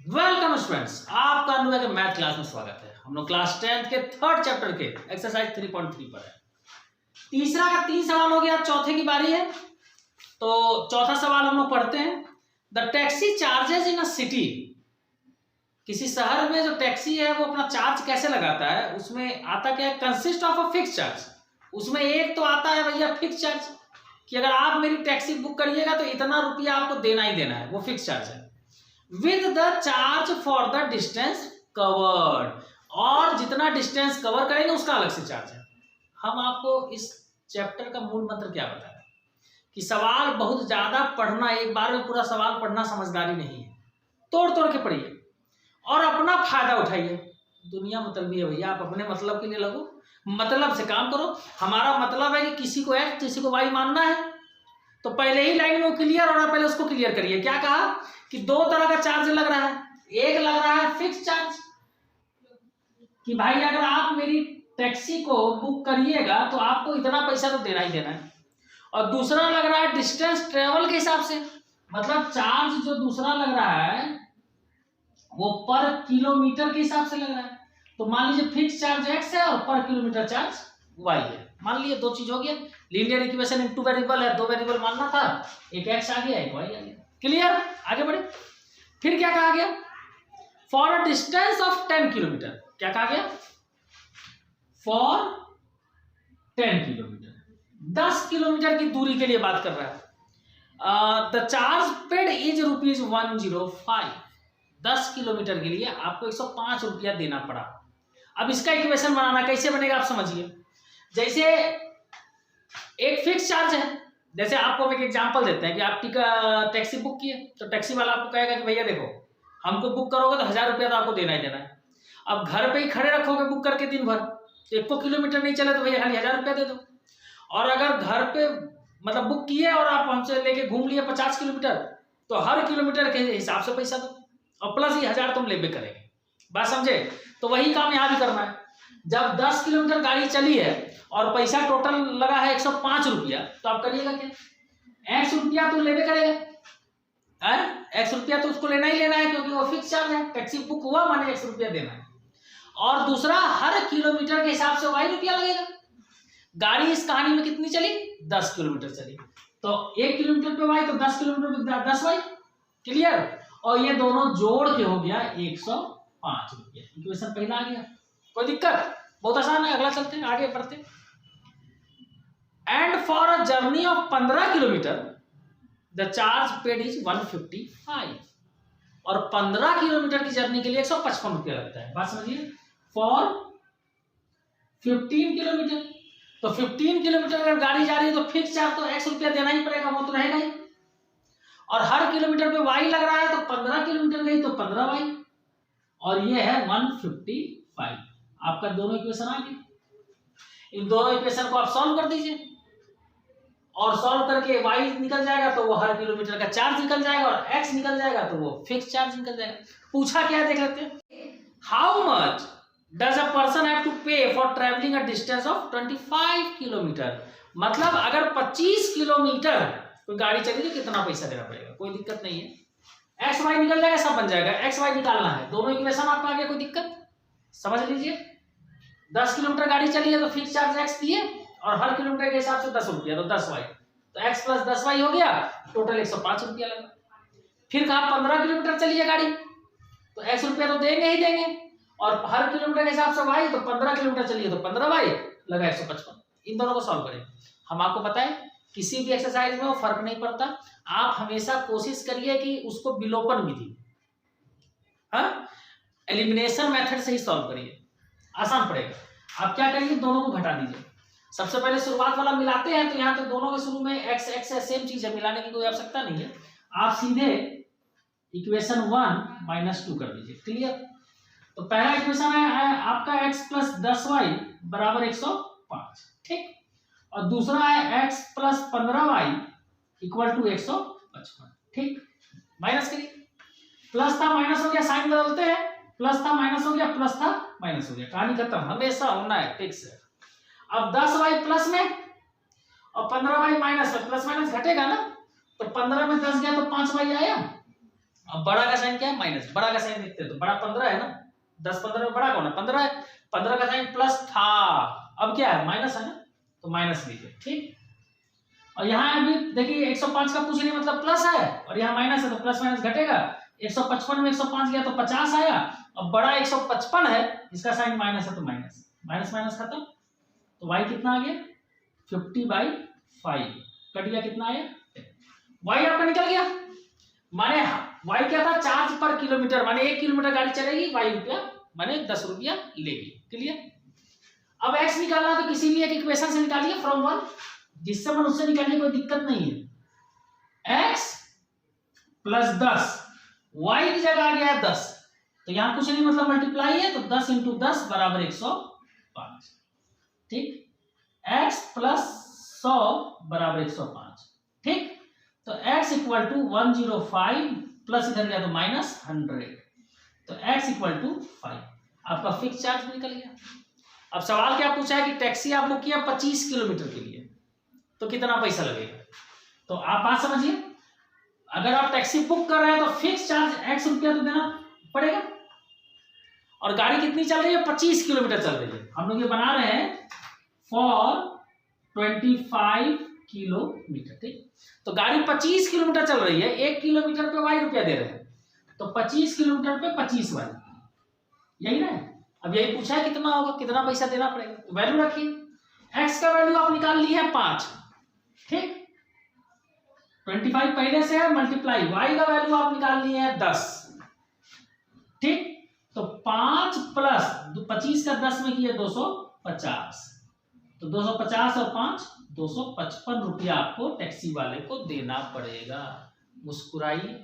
Welcome students, आपका अनुराग के math class में स्वागत है। हम लोग क्लास 10th के थर्ड चैप्टर के एक्सरसाइज 3.3 पर है। तीसरा का 3 सवाल हो गया, चौथे की बारी है। तो चौथा सवाल हम लोग पढ़ते हैं। The taxi charges in a city. किसी शहर में जो टैक्सी है वो अपना चार्ज कैसे लगाता है, उसमें आता क्या है, consist of a fix charge. उसमें एक तो आता है भैया फिक्स चार्ज कि अगर आप मेरी टैक्सी बुक करिएगा तो इतना रुपया आपको देना ही देना है, वो फिक्स चार्ज है। With the charge for the distance covered, और जितना डिस्टेंस कवर करेंगे उसका अलग से चार्ज है। हम आपको इस चैप्टर का मूल मंत्र क्या बताया कि सवाल बहुत ज्यादा पढ़ना, एक बार में पूरा सवाल पढ़ना समझदारी नहीं है। तोड़ तोड़ के पढ़िए और अपना फायदा उठाइए। दुनिया मतलबी है भैया, आप अपने मतलब के लिए लगो, मतलब से काम करो। हमारा मतलब है कि किसी को एक्स किसी को वाई मानना है तो पहले ही लाइन में क्लियर होना, पहले उसको क्लियर करिए। क्या कहा कि दो तरह का चार्ज लग रहा है। एक लग रहा है फिक्स चार्ज कि भाई अगर आप मेरी टैक्सी को बुक करिएगा तो आपको इतना पैसा तो देना ही देना है। और दूसरा लग रहा है डिस्टेंस ट्रेवल के हिसाब से, मतलब चार्ज जो दूसरा लग रहा है वो पर किलोमीटर के हिसाब से लग रहा है। तो मान लीजिए फिक्स चार्ज एक्स है और पर किलोमीटर चार्ज वाई है। मान लीजिए दो चीज हो गया, linear equation in two variable है, दो वेरिएबल मानना था, एक एक्स आ गया एक वाई आ गया। क्लियर, आगे बढ़े। फिर क्या कहा गया, for a distance of 10 kilometre. क्या कहा गया, फॉर 10 किलोमीटर, 10 किलोमीटर की दूरी के लिए बात कर रहा है। The charge paid is ₹105। 10 kilometre के लिए आपको 105 रुपया देना पड़ा। अब इसका इक्वेशन बनाना कैसे बनेगा आप समझिए। जैसे एक फिक्स चार्ज है, जैसे आपको एक एग्जांपल देते हैं कि आप टैक्सी बुक किए तो टैक्सी वाला आपको कहेगा कि भैया देखो हमको बुक करोगे तो 1000 रुपया तो आपको देना ही देना है। अब घर पे ही खड़े रखोगे बुक करके दिन भर, तो 1 किलोमीटर नहीं चले तो भैया खाली 1000 रुपया दे दो। और अगर घर पे मतलब बुक किए और आप हमसे लेके घूम लिए 50 किलोमीटर तो हर किलोमीटर के हिसाब से पैसा दो और प्लस ही 1000 तुम लेबे करेंगे। बात समझे। तो वही काम यहाँ भी करना है। जब 10 किलोमीटर गाड़ी चली है और पैसा टोटल लगा है 105 रुपया, तो आप करिएगा क्या, एक्स रुपया तो लेबे करेगा, एक्स रुपया तो उसको लेना ही लेना है क्योंकि वो फिक्स चार्ज है। टैक्सी बुक हुआ माने एक्स रुपया देना है। और दूसरा हर किलोमीटर के हिसाब से वाई रुपया लगेगा। गाड़ी इस कहानी में कितनी चली, 10 किलोमीटर चली, तो 1 किलोमीटर पे वाई तो 10 किलोमीटर पे 10 वाई। क्लियर। और ये दोनों जोड़ के हो गया 105 रुपया। इक्वेशन पहला आ गया, कोई दिक्कत, बहुत आसान है। अगला चलते हैं, आगे बढ़ते हैं। And for a journey of 15 kilometre the charge paid is 155। और 15 किलोमीटर की जर्नी के लिए 155 रुपया लगता है। बात समझिए। फॉर 15 किलोमीटर, तो 15 किलोमीटर अगर गाड़ी जा रही है तो फिक्स चार्ज तो x रुपया देना ही पड़ेगा, वो तो रहेगा ही। और हर किलोमीटर पे y लग रहा है तो 15 किलोमीटर गई तो 15 y, और ये है 155। आपका दोनों इक्वेशन आ गए। इन दोनों इक्वेशन को आप सॉल्व कर दीजिए और सॉल्व करके y निकल जाएगा तो वो हर किलोमीटर का चार्ज निकल जाएगा और x निकल जाएगा तो वो फिक्स चार्ज निकल जाएगा। पूछा क्या है देख लेते हैं। How much does a person have to pay for travelling a distance of 25 kilometre. मतलब अगर 25 किलोमीटर कोई गाड़ी चली तो कितना पैसा देना पड़ेगा, कोई दिक्कत नहीं है। एक्स वाई निकल जाएगा, सब बन जाएगा। एक्स वाई निकालना है, दोनों इक्वेशन आपका आ गया, कोई दिक्कत समझ लीजिए। 10 किलोमीटर गाड़ी चली है तो फिक्स चार्ज एक्स दिए और हर किलोमीटर के हिसाब से 10 रुपया तो 10 वाई, तो एक्स प्लस 10 वाई हो गया, टोटल 105 रुपया लगा। फिर कहा 15 किलोमीटर चली है गाड़ी तो एक्स रुपया तो देंगे ही देंगे, और हर किलोमीटर के हिसाब से वाई, तो 15 किलोमीटर चलिए तो 15 वाई लगा 155। इन दोनों को सॉल्व करें। हम आपको बताएं किसी भी एक्सरसाइज में वो फर्क नहीं पड़ता, आप हमेशा कोशिश करिए कि उसको विलोपन विधि, एलिमिनेशन मेथड से ही सॉल्व करिए, आसान पड़ेगा। आप क्या करिए, दोनों को घटा दीजिए। सबसे पहले शुरुआत वाला मिलाते हैं तो यहाँ तो दोनों के शुरू में एक्स एक्स है, सेम चीज है, मिलाने की कोई आवश्यकता नहीं है। आप सीधे इक्वेशन 1 - 2 कर दीजिए। क्लियर। तो पहला इक्वेशन है आपका x प्लस 10y बराबर 105, ठीक। और दूसरा है x plus 15y equal to 155, ठीक। माइनस करिए, प्लस था माइनस हो गया, साइन बदलते हैं, प्लस था माइनस हो गया, प्लस था माइनस हो गया, कहानी खत्म, हमेशा होना है, फिक्स है। अब 10y प्लस में और 15y माइनस में, प्लस माइनस घटेगा ना, तो 15 में 10 गया तो 5y आया, अब बड़ा का साइन क्या है, माइनस। बड़ा का साइन देखते हैं तो बड़ा 15 है ना, 10 15 में बड़ा कौन है, 15 है। 15 का साइन प्लस था, अब क्या है, माइनस है ना, तो माइनस लिखिए, ठीक। और यहाँ अभी देखिए 105 का कुछ नहीं मतलब प्लस है, और यहाँ माइनस है तो प्लस माइनस घटेगा। 155 में 105 गया तो 50 आया। अब बड़ा 155 है, इसका साइन माइनस है तो माइनस, माइनस माइनस खत्म। तो y कितना आ गया, 50/5, कट गया, कितना आया, y आपका निकल गया। माने y क्या था, चार्ज पर किलोमीटर, माने 1 किलोमीटर गाड़ी चलेगी, y रुपया माने 10 रुपया लेगी। क्लियर। अब x निकालना तो किसी भी एक इक्वेशन से निकालिए फ्रॉम 1, जिससे मन उससे निकालने कोई दिक्कत नहीं है। x प्लस 10, y की जगह आ गया 10, तो यहां कुछ नहीं मतलब मल्टीप्लाई है, तो 10 × 10 बराबर 105, ठीक। x प्लस 100 बराबर 105, ठीक। तो x इक्वल टू 105 प्लस इधर गया तो माइनस 100, तो x इक्वल टू 5, आपका फिक्स चार्ज निकल गया। अब सवाल क्या पूछा है कि टैक्सी आप बुक किया 25 किलोमीटर के लिए, तो कितना पैसा लगेगा। तो आप बात समझिए, अगर आप टैक्सी बुक कर रहे हैं तो फिक्स चार्ज x रुपया तो देना पड़ेगा, और गाड़ी कितनी चल रही है, 25 किलोमीटर चल रही है। हम लोग ये बना रहे हैं फॉर 25 किलोमीटर, ठीक। तो गाड़ी 25 किलोमीटर चल रही है, 1 किलोमीटर पे y रुपया दे रहे हैं, तो 25 किलोमीटर पे 25y, यही ना। अब यही पूछा है कितना होगा, कितना पैसा देना पड़ेगा, तो वैल्यू रखिए। x का वैल्यू आप निकाल लिए है 5, ठीक। 25 पहले से है, मल्टीप्लाई y का वैल्यू आप निकाल लिए हैं 10, ठीक। तो 5 प्लस 25 का 10 में किए 250, तो 250 और 5 255 रुपया आपको टैक्सी वाले को देना पड़ेगा। मुस्कुराइए,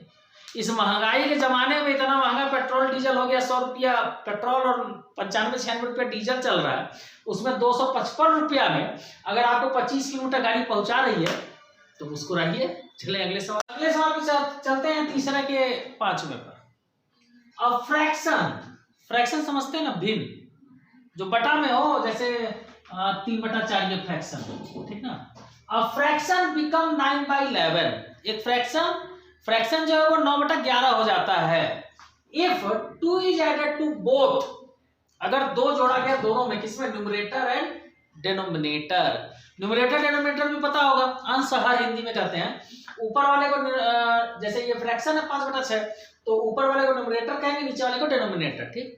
इस महंगाई के जमाने में इतना महंगा पेट्रोल डीजल हो गया, 100 रुपया पेट्रोल और 95-96 रुपया डीजल चल रहा है, उसमें 255 रुपया में अगर आपको 25 किलोमीटर गाड़ी पहुंचा रही है तो मुस्कुराइए। चले अगले सवाल, अगले सवाल पे चलते हैं, तीसरे के 5वें पर। अब फ्रैक्शन समझते हैं ना, भिन्न, जो बटा में हो, जैसे 3/4 ये फ्रैक्शन, ठीक ना। अब फ्रैक्शन बिकम 9/11, एक फ्रैक्शन जो है वो 9/11 हो जाता है। If 2 is added to both, अगर 2 जोड़ा गया दोनों में, किसमें, numerator and denominator. Numerator denominator भी पता होगा, अंश हर हिंदी में कहते हैं। ऊपर वाले को जैसे ये फ्रैक्शन है 5/6, तो ऊपर वाले को न्यूमरेटर कहेंगे, नीचे वाले को डिनोमिनेटर, ठीक।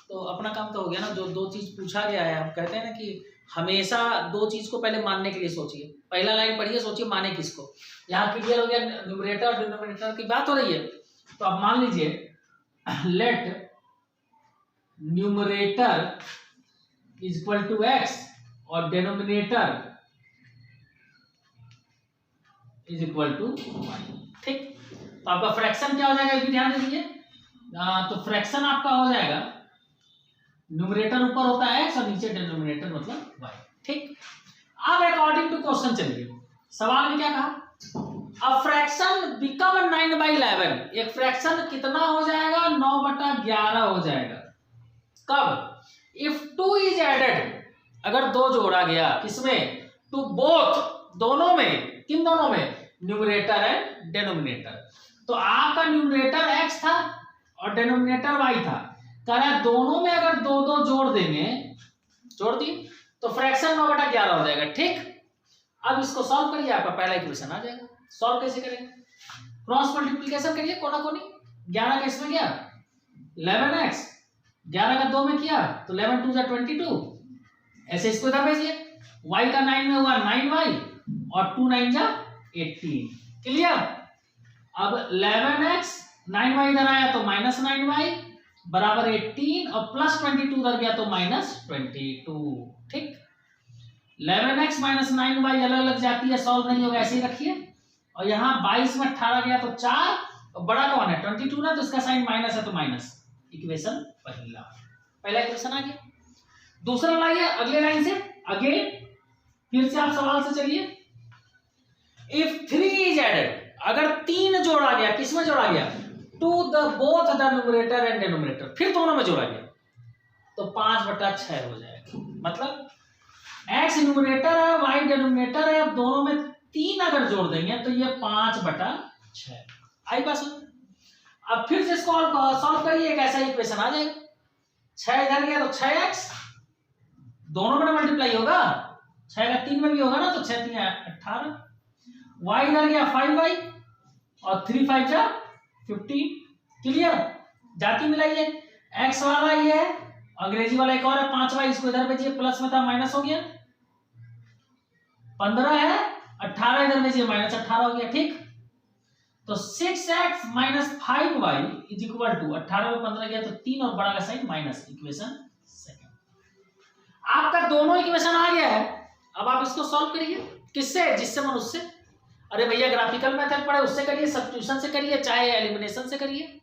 तो अपना काम तो हो गया ना, जो 2 चीज पूछा गया है, हम कहते हैं ना कि हमेशा 2 चीज को पहले मानने के लिए सोचिए। पहला लाइन पढ़िए, सोचिए माने किसको। यहाँ क्लियर हो गया, न्यूमरेटर और डिनोमिनेटर की बात हो रही है, तो अब मान लीजिए let numerator is equal to x और denominator is equal to y, ठीक। तो आपका फ्रैक्शन क्या हो जाएगा, ये भी ध्यान दीजिए। तो फ्रैक्शन आपका हो जाएगा, न्यूमरेटर ऊपर होता है x और नीचे डिनोमिनेटर मतलब y, ठीक। अब अकॉर्डिंग टू क्वेश्चन चलिए, सवाल में क्या कहा, अब फ्रैक्शन बिकम 9/11, एक फ्रैक्शन कितना हो जाएगा, 9/11 हो जाएगा। कब, इफ 2 इज एडेड, अगर 2 जोड़ा गया, किसमें, टू बोथ, दोनों में, किन दोनों में, न्यूमरेटर एंड डिनोमिनेटर। तो आपका न्यूमरेटर x था और डिनोमिनेटर y था, कह रहा है दोनों में अगर 2-2 जोड़ देंगे, जोड़ दिए तो फ्रैक्शन 9/11 हो जाएगा, ठीक। अब इसको सॉल्व करिए, आपका पहला इक्वेशन आ जाएगा। सॉल्व कैसे करेंगे, क्रॉस मल्टीप्लिकेशन करिए, कोना कोनी, 11 का इसमें गया 11x, 11 का 2 में किया तो 11 2 22, ऐसे इसको इधर भेजिए। y का 9 में हुआ 9y और 2 9 18, क्लियर। अब 11x 9y इधर आया तो माइनस 9y बराबर 18 और प्लस 22 उधर गया तो माइनस 22, ठीक। 11x माइनस 9y अलग अलग जाती है, सॉल्व नहीं होगा, ऐसे ही रखिए। और यहाँ 22 में 18 गया तो 4, और बड़ा कौन है 22 ना, तो इसका साइन माइनस है तो माइनस। इक्वेशन पहला इक्वेशन आ गया। दूसरा लाइए अगले लाइन से, अगेन फिर से आप सवाल से चलिए। इफ 3 इज एडेड, अगर 3 जोड़ा गया, किसमें जोड़ा गया, to the both the numerator and denominator, फिर दोनों में जोड़ा गया तो 5/6 हो जाएगा। मतलब x न्यूमरेटर है, y डिनोमिनेटर है, अब दोनों में 3 अगर जोड़ देंगे तो ये 5/6 आई बात। अब फिर से इसको सॉल्व करिए, एक ऐसा इक्वेशन आ जाएगा। 6 इधर गया तो 6x, दोनों में मल्टीप्लाई होगा, 6 का 3 में भी होगा ना, तो 6 3 18, y इधर गया 5y और 3 5 जा 15। क्लियर, जाती मिलाइए, x वाला ये है, अंग्रेजी वाला एक और है 5y, इसको इधर भेजिए, प्लस में था माइनस हो गया, 15 है, 18 इधर भेजिए, माइनस 18 हो गया। ठीक, तो 6x minus 5y is equal to 18 में 15 गया तो 3 और बड़ा का साइन माइनस, इक्वेशन सेकंड। आपका दोनों इक्वेशन आ गया है। अब आप इसको सॉल्व करिए, किससे, जिससे मन उससे। अरे भैया ग्राफिकल मेथड पढ़े उससे करिए, सब्स्टिट्यूशन से करिए, चाहे एलिमिनेशन से करिए।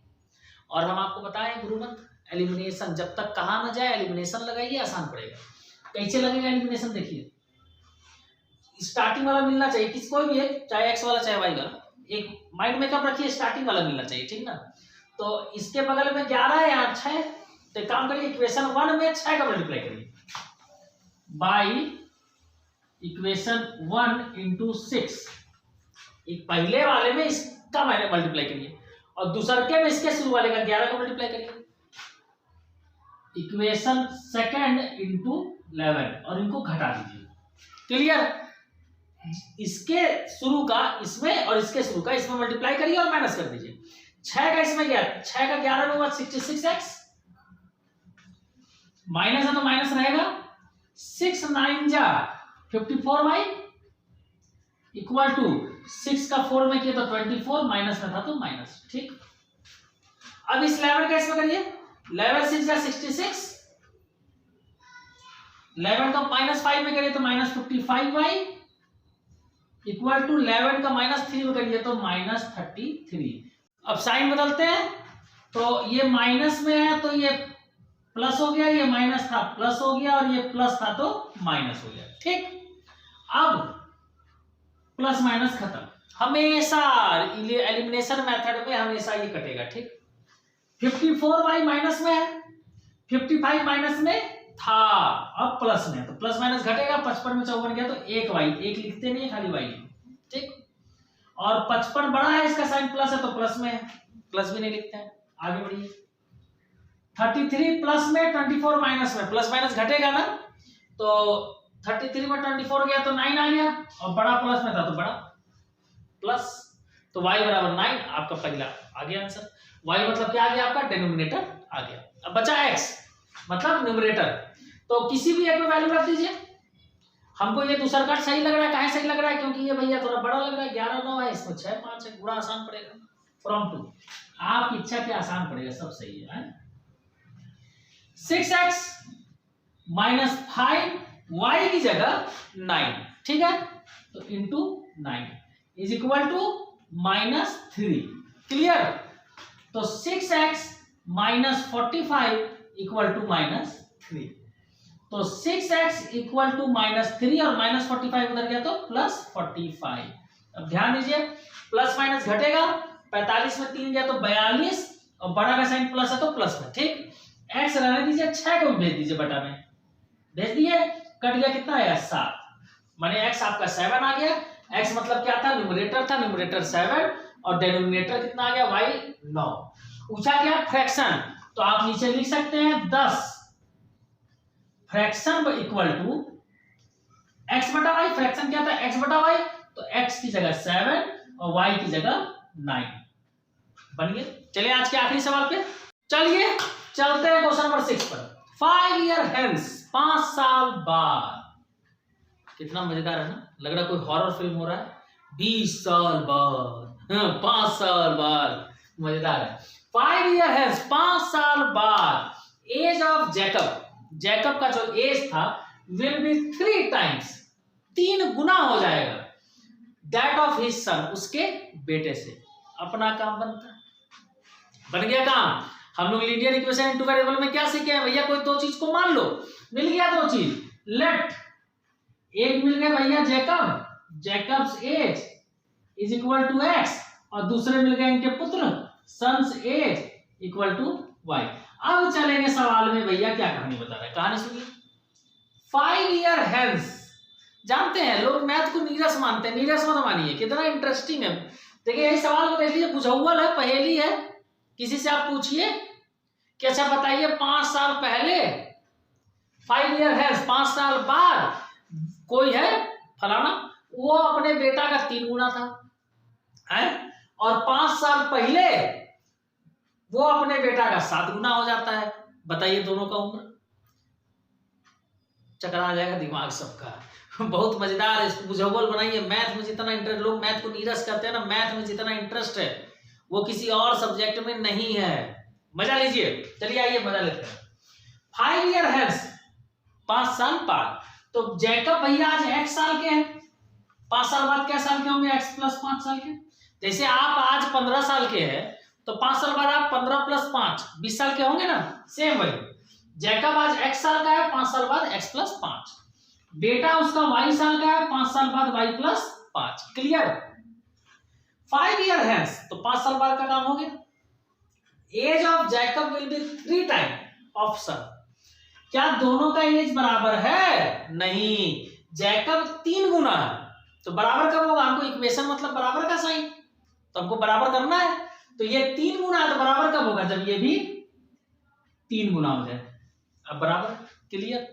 और हम आपको बताएं गुरुमंत्र, एलिमिनेशन जब तक कहा ना जाए एलिमिनेशन लगाइए, आसान पड़ेगा। कैसे लगेगा एलिमिनेशन देखिए, स्टार्टिंग वाला मिलना चाहिए, किस कोई भी है, चाहे एक्स वाला चाहे वाई वाला, एक माइंड में कब रखिए, स्टार्टिंग वाला मिलना चाहिए। ठीक ना, तो इसके बगल में 11 है यहाँ 6, तो काम करिए इक्वेशन 1 में 6 का मल्टीप्लाई करिए बाई इक्वेशन 1 इंटू 6। एक पहले वाले में इसका मैंने मल्टीप्लाई करिए और दूसरे के में इसके शुरू वाले का 11 का मल्टीप्लाई करिए, इक्वेशन सेकंड इंटू 11 और इनको घटा दीजिए। क्लियर, इसके शुरू का इसमें और इसके शुरू का इसमें मल्टीप्लाई करिए और माइनस कर दीजिए। 6 का इसमें गया, 6 का 11 में हुआ 66x, माइनस है तो माइनस रहेगा, 6 9 जा 54y इक्वल टू 6 का 4 में किया तो 24, माइनस में था तो माइनस। ठीक, अब इस 11 का इसमें करिए, 11 6 जा 66, 11 का माइनस 5 में करिए तो माइनस 55y इक्वल टू 11 का माइनस 3 में करिए तो माइनस 33। अब साइन बदलते हैं, तो ये माइनस में है तो ये प्लस हो गया, ये माइनस था प्लस हो गया, और ये प्लस था तो माइनस हो गया। ठीक, अब प्लस माइनस खत्म, हमेशा एलिमिनेशन मेथड में हमेशा ये कटेगा। ठीक, 54y माइनस में है, 55 माइनस में था, अब प्लस में, तो प्लस माइनस घटेगा, 55 में 54 गया तो 1y, 1 लिखते नहीं खाली y। ठीक, और 55 बड़ा है, इसका साइन प्लस है तो प्लस में है, प्लस भी नहीं लिखते हैं। आगे बढ़िए, 33 प्लस में, 24 माइनस में, प्लस माइनस घटेगा ना, तो 33 में 24 गया तो 9 आ गया, और बड़ा प्लस में था तो बड़ा प्लस, तो y बराबर 9, आपका पहला आ गया आंसर। y मतलब क्या आ गया, आपका डिनोमिनेटर आ गया। अब बचा x मतलब न्यूमरेटर, तो किसी भी एक में वैल्यू रख दीजिए। हमको ये दूसरा कार्ड सही लग रहा है, काहे सही लग रहा है, क्योंकि ये भैया थोड़ा बड़ा लग रहा है, 11 9 है, इसमें 6 5 है, पूरा आसान पड़ेगा। फ्रॉम टू आपकी इच्छा क्या आसान पड़ेगा, सब सही है। 6x माइनस 5y की जगह 9, ठीक है, तो into 9 is equal to minus 3। Clear, तो 6x minus 45 equal to minus 3, तो 6x इक्वल टू माइनस 3 और माइनस 45 उधर गया तो प्लस 45। अब ध्यान दीजिए, प्लस माइनस घटेगा, 45 में 3 गया तो 42, और बड़ा का साइन प्लस है तो प्लस में। ठीक, x रहने दीजिए, 6 को भेज दीजिए बटा में, भेज दिए, कट गया कितना है 7, माने x आपका 7 आ गया। x मतलब क्या था, न्यूमरेटर था, न्यूमरेटर 7 और डिनोमिनेटर कितना आ गया y 9। पूछा क्या, फ्रैक्शन, तो आप नीचे लिख सकते हैं 10 फ्रैक्शन इक्वल टू x बटा y, फ्रैक्शन क्या था x बटा y, तो x की जगह 7 और y की जगह 9 बन गया। चलिए आज के आखिरी सवाल पे चलिए चलते हैं, क्वेश्चन नंबर 6 पर। 5 ईयर हेंस, 5 साल बाद, कितना मजेदार है ना, लग रहा है कोई हॉरर फिल्म हो रहा है। 20 साल बाद, 5 साल बाद, मजेदार है। 5 ईयर हेंस, 5 साल बाद, एज ऑफ जैकब, जैकब का जो एज था विल बी 3 टाइम्स, 3 गुना हो जाएगा, दैट ऑफ हिज सन, उसके बेटे से। अपना काम बनता है, बन गया काम। हम लोग लीनियर इक्वेशन इनटू वेरिएबल में क्या सीखे हैं भैया, कोई दो चीज को मान लो, मिल गया दो चीज, लेट, एक मिल गया भैया Jacob, Jacob's age is equal to X, और दूसरे मिल गए इनके पुत्र sons age equal to Y. अब चलेंगे सवाल में, भैया क्या कहानी बता रहा है, कहानी सुनिए। 5 ईयर हेंस, जानते हैं लोग मैथ को नीरस मानते हैं, नीरस मत मानिए, कितना इंटरेस्टिंग है। देखिए यही सवाल को देख लीजिए, बुझौल है, पहेली है, किसी से आप पूछिए कि अच्छा बताइए 5 साल पहले 5 ईयर है 5 साल बाद कोई है फलाना, वो अपने बेटा का 3 गुना था है, और 5 साल पहले वो अपने बेटा का 7 गुना हो जाता है। बताइए दोनों का उम्र। चकरा जाएगा दिमाग सबका। बहुत मजेदार है, बुझावल बनाइए। मैथ में जितना इंटरेस्ट, लोग मैथ को नीरस करते हैं ना, मैथ में जितना इंटरेस्ट है वो किसी और सब्जेक्ट में नहीं है। मजा लीजिए। चलिए आइए मजा लेते हैं। 5 ईयर हेल्स 5 साल बाद, तो जैकब भैया आज x साल के हैं, 5 साल बाद क्या साल के होंगे? x प्लस 5 साल के। जैसे आप आज 15 साल के हैं तो 5 साल बाद आप 15 प्लस 5 20 साल के होंगे ना, सेम वही। जैकब आज x साल का है, 5 साल बाद x प्लस 5। बेटा उसका y साल का है, 5 साल बाद y plus 5। Clear? 5 year hence, तो 5 साल बाद का काम हो गया। Age of Jacob will be 3 time of son. क्या दोनों का एज बराबर है? नहीं, जैकब 3 गुना है, तो बराबर कब होगा? हमको इक्वेशन मतलब बराबर का साइन, तो हमको बराबर करना है। तो ये 3 गुना है, तो बराबर कब होगा? जब ये भी 3 गुना हो जाए। अब बराबर। क्लियर?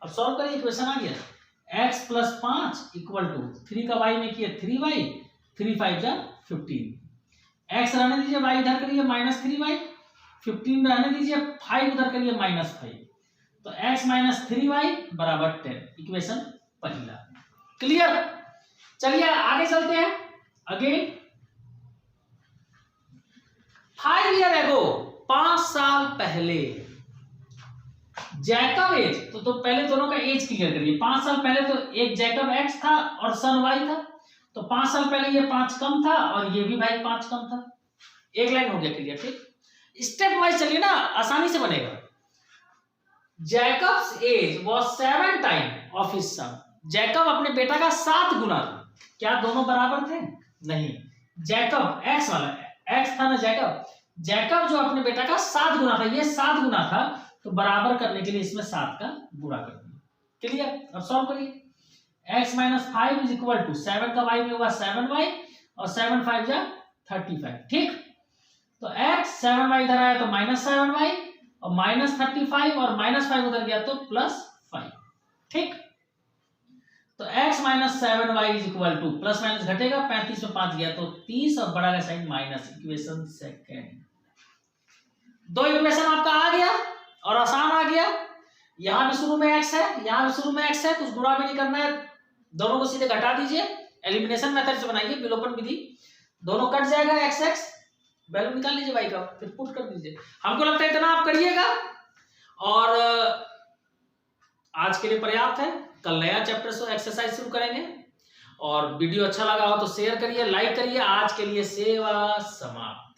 अब सॉल्व करिए, इक्वेशन आ गया। x प्लस 5 इक्वल टू 3 का y में किया 3y, 3 5 जा 15। x रहने दीजिए, y इधर करिए माइनस 3y, 15 रहने दीजिए, 5 उधर करिए माइनस 5, तो x माइनस 3y बराबर 10। इक्वेशन पहला। क्लियर? चलिए आगे चलते हैं। अगेन 5 ईयर एगो, 5 साल पहले जैकब एज, तो पहले दोनों का एज क्लियर करिए। 5 साल पहले तो एक जैकब x था और सन y था, तो 5 साल पहले ये 5 कम था और ये भी भाई 5 कम था। एक लाइन हो गया क्लियर। ठीक, स्टेप वाइज चलिए ना, आसानी से बनेगा। Jacob's age was 7 time of his son. Jacob अपने बेटा का 7 गुना था। क्या दोनों बराबर थे? नहीं, जैकब x वाला x था ना, जैकब जो अपने बेटा का 7 गुना था, ये 7 गुना था, तो बराबर करने के लिए इसमें 7 का गुणा कर दिया। क्लियर? अब सॉल्व करिए। x minus 5 is equal to 7 का y में होगा 7y और 7 5 जा 35। ठीक, तो x 7y इधर आया तो माइनस 7y और माइनस 35 और माइनस 5 उधर गया तो प्लस 5। ठीक, तो x minus 7y is equal to, plus minus घटेगा, 35 में 5 गया तो 30 और बड़ा का साइन माइनस। Equation second. दो इक्वेशन आपका आ गया और आसान आ गया। यहां भी शुरू में x है, यहां भी शुरू में x है, कुछ गुणा भी नहीं करना है, दोनों को सीधे घटा दीजिए। एलिमिनेशन मेथड से बनाइए, विलोपन विधि, दोनों कट जाएगा। x वैल्यू निकाल लीजिए y का, फिर पुट कर दीजिए। हमको लगता है इतना आप करिएगा और आज के लिए पर्याप्त है। कल नया चैप्टर से एक्सरसाइज शुरू करेंगे, और वीडियो अच्छा लगा हो तो शेयर करिए, लाइक करिए। आज के लिए सेवा समाप्त।